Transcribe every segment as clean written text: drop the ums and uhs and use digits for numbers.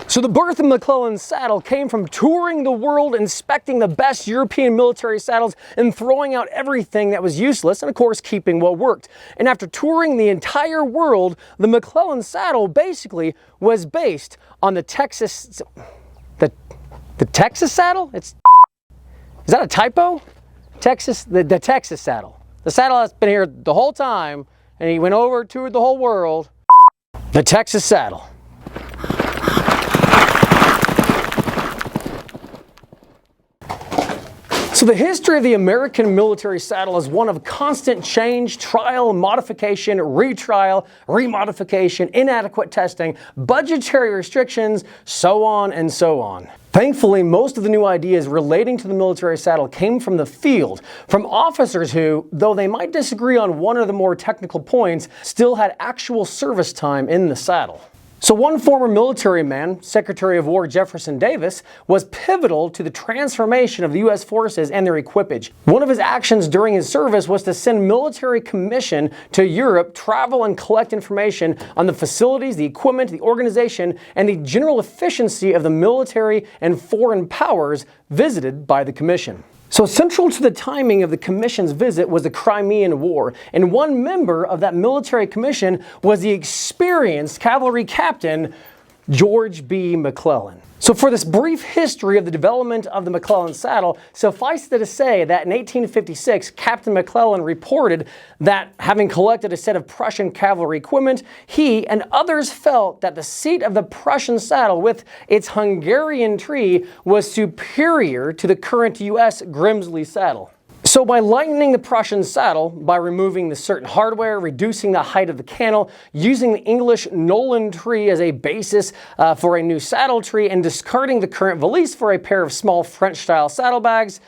So the birth of McClellan's saddle came from touring the world, inspecting the best European military saddles, and throwing out everything that was useless, and of course keeping what worked. And after touring the entire world, the McClellan saddle basically was based on the Texas saddle? Is that a typo? The Texas saddle. The saddle that's been here the whole time, and he went over, toured the whole world. The Texas saddle. So the history of the American military saddle is one of constant change, trial, modification, retrial, remodification, inadequate testing, budgetary restrictions, so on and so on. Thankfully, most of the new ideas relating to the military saddle came from the field, from officers who, though they might disagree on one or the more technical points, still had actual service time in the saddle. So one former military man, Secretary of War Jefferson Davis, was pivotal to the transformation of the U.S. forces and their equipage. One of his actions during his service was to send military commission to Europe, travel and collect information on the facilities, the equipment, the organization, and the general efficiency of the military and foreign powers visited by the commission. So central to the timing of the commission's visit was the Crimean War, and one member of that military commission was the experienced cavalry captain George B. McClellan. So for this brief history of the development of the McClellan saddle, suffice it to say that in 1856, Captain McClellan reported that having collected a set of Prussian cavalry equipment, he and others felt that the seat of the Prussian saddle with its Hungarian tree was superior to the current U.S. Grimsley saddle. So by lightening the Prussian saddle, by removing the certain hardware, reducing the height of the cantle, using the English Nolan tree as a basis for a new saddle tree, and discarding the current valise for a pair of small French-style saddlebags,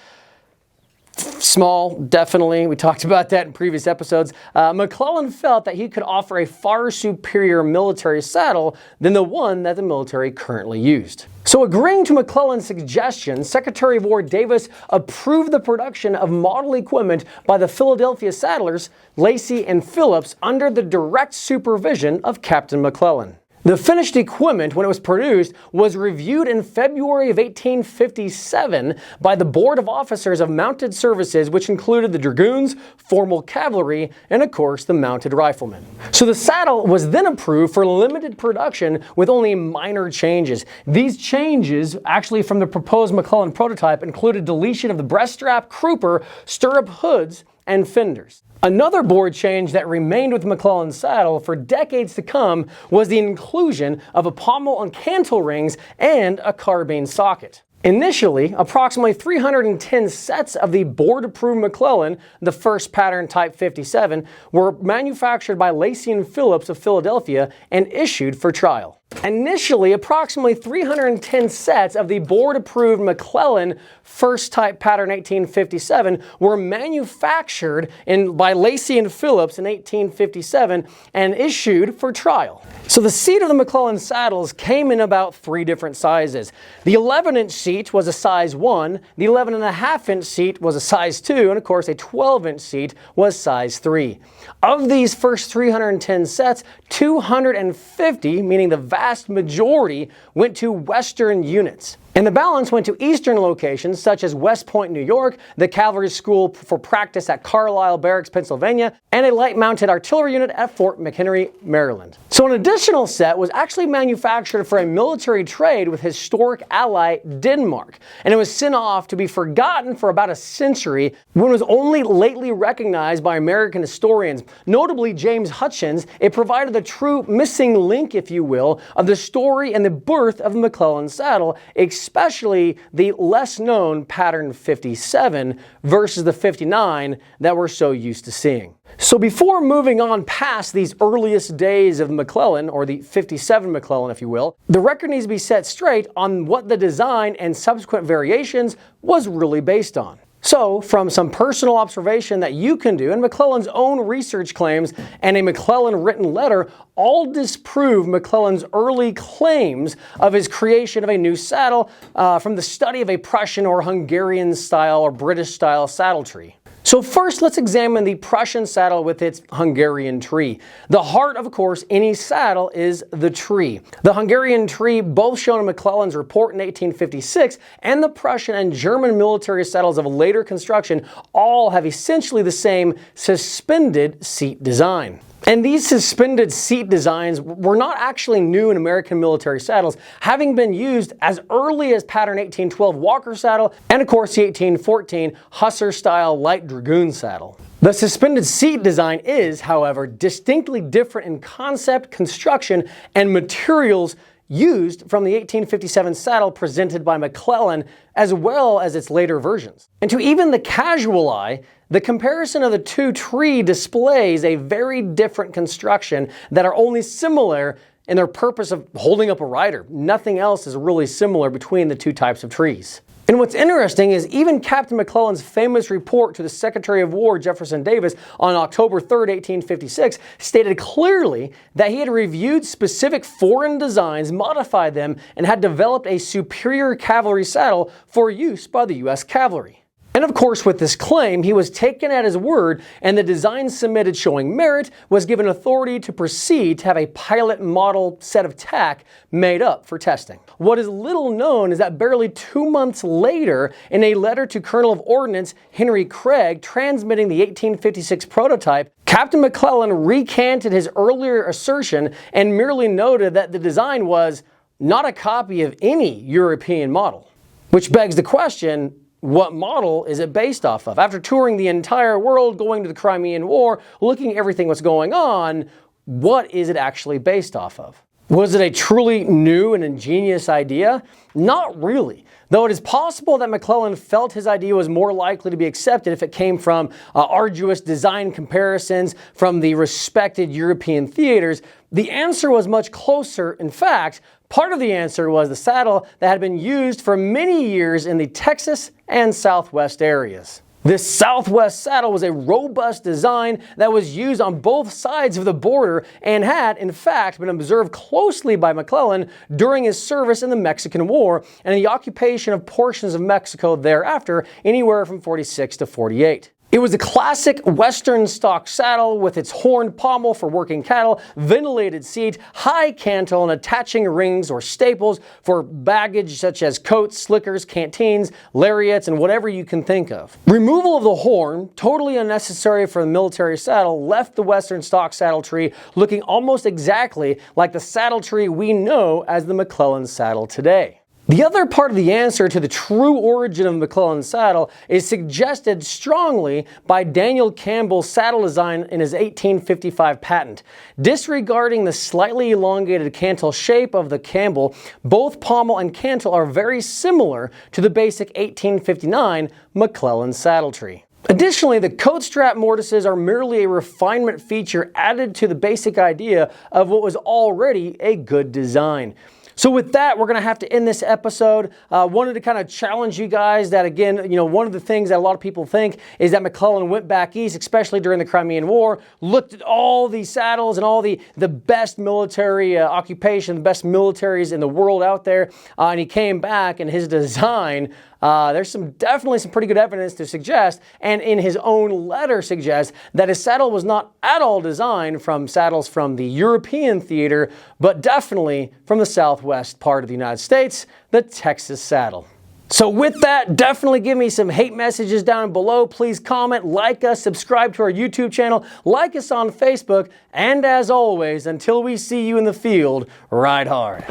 small, definitely, we talked about that in previous episodes, McClellan felt that he could offer a far superior military saddle than the one that the military currently used. So agreeing to McClellan's suggestion, Secretary of War Davis approved the production of model equipment by the Philadelphia saddlers, Lacey and Phillips, under the direct supervision of Captain McClellan. The finished equipment, when it was produced, was reviewed in February of 1857 by the Board of Officers of Mounted Services, which included the Dragoons, formal cavalry, and of course the mounted riflemen. So the saddle was then approved for limited production with only minor changes. These changes, actually from the proposed McClellan prototype, included deletion of the breast strap, crupper, stirrup hoods, and fenders. Another board change that remained with McClellan's saddle for decades to come was the inclusion of a pommel and cantle rings and a carbine socket. Initially, approximately 310 sets of the board-approved McClellan, the first pattern Type 57, were manufactured by Lacey and Phillips of Philadelphia and issued for trial. Initially, approximately 310 sets of the board-approved McClellan first type pattern 1857 were manufactured by Lacey and Phillips in 1857 and issued for trial. So the seat of the McClellan saddles came in about 3 different sizes. The 11-inch seat was a size 1, the 11.5-inch seat was a size 2, and of course a 12-inch seat was size 3. Of these first 310 sets, 250, meaning the vast majority, went to Western units. And the balance went to eastern locations such as West Point, New York, the Cavalry School for practice at Carlisle Barracks, Pennsylvania, and a light-mounted artillery unit at Fort McHenry, Maryland. So an additional set was actually manufactured for a military trade with historic ally Denmark, and it was sent off to be forgotten for about a century when it was only lately recognized by American historians. Notably James Hutchins, it provided the true missing link, if you will, of the story and the birth of the McClellan saddle, especially the less known pattern 57 versus the 59 that we're so used to seeing. So before moving on past these earliest days of McClellan, or the 57 McClellan if you will, the record needs to be set straight on what the design and subsequent variations was really based on. So, from some personal observation that you can do, and McClellan's own research claims and a McClellan written letter all disprove McClellan's early claims of his creation of a new saddle from the study of a Prussian or Hungarian style or British style saddle tree. So first, let's examine the Prussian saddle with its Hungarian tree. The heart, of course, any saddle is the tree. The Hungarian tree, both shown in McClellan's report in 1856, and the Prussian and German military saddles of later construction all have essentially the same suspended seat design. And these suspended seat designs were not actually new in American military saddles, having been used as early as pattern 1812 Walker saddle and of course the 1814 Hussar style light dragoon saddle. The suspended seat design is, however, distinctly different in concept, construction, and materials used from the 1857 saddle presented by McClellan, as well as its later versions. And to even the casual eye, the comparison of the two tree displays a very different construction that are only similar in their purpose of holding up a rider. Nothing else is really similar between the two types of trees. And what's interesting is even Captain McClellan's famous report to the Secretary of War, Jefferson Davis, on October 3rd, 1856, stated clearly that he had reviewed specific foreign designs, modified them, and had developed a superior cavalry saddle for use by the U.S. cavalry. And of course, with this claim, he was taken at his word, and the design submitted showing merit was given authority to proceed to have a pilot model set of tack made up for testing. What is little known is that barely 2 months later, in a letter to Colonel of Ordnance Henry Craig transmitting the 1856 prototype, Captain McClellan recanted his earlier assertion and merely noted that the design was not a copy of any European model. Which begs the question, what model is it based off of? After touring the entire world, going to the Crimean War, looking at everything that's going on, what is it actually based off of? Was it a truly new and ingenious idea? Not really. Though it is possible that McClellan felt his idea was more likely to be accepted if it came from arduous design comparisons from the respected European theaters, the answer was much closer. In fact, part of the answer was the saddle that had been used for many years in the Texas and Southwest areas. This Southwest saddle was a robust design that was used on both sides of the border and had, in fact, been observed closely by McClellan during his service in the Mexican War and the occupation of portions of Mexico thereafter, anywhere from 46 to 48. It was a classic Western stock saddle with its horned pommel for working cattle, ventilated seat, high cantle, and attaching rings or staples for baggage such as coats, slickers, canteens, lariats, and whatever you can think of. Removal of the horn, totally unnecessary for the military saddle, left the Western stock saddle tree looking almost exactly like the saddle tree we know as the McClellan saddle today. The other part of the answer to the true origin of McClellan's saddle is suggested strongly by Daniel Campbell's saddle design in his 1855 patent. Disregarding the slightly elongated cantle shape of the Campbell, both pommel and cantle are very similar to the basic 1859 McClellan saddle tree. Additionally, the coat strap mortises are merely a refinement feature added to the basic idea of what was already a good design. So with that, we're going to have to end this episode. Wanted to kind of challenge you guys that, again, one of the things that a lot of people think is that McClellan went back east, especially during the Crimean War, looked at all these saddles and all the best military occupation, the best militaries in the world out there, and he came back and his design, there's definitely some pretty good evidence to suggest, and in his own letter suggests, that his saddle was not at all designed from saddles from the European theater, but definitely from the southwest part of the United States, the Texas saddle. So with that, definitely give me some hate messages down below. Please comment, like us, subscribe to our YouTube channel, like us on Facebook, and as always, until we see you in the field, ride hard.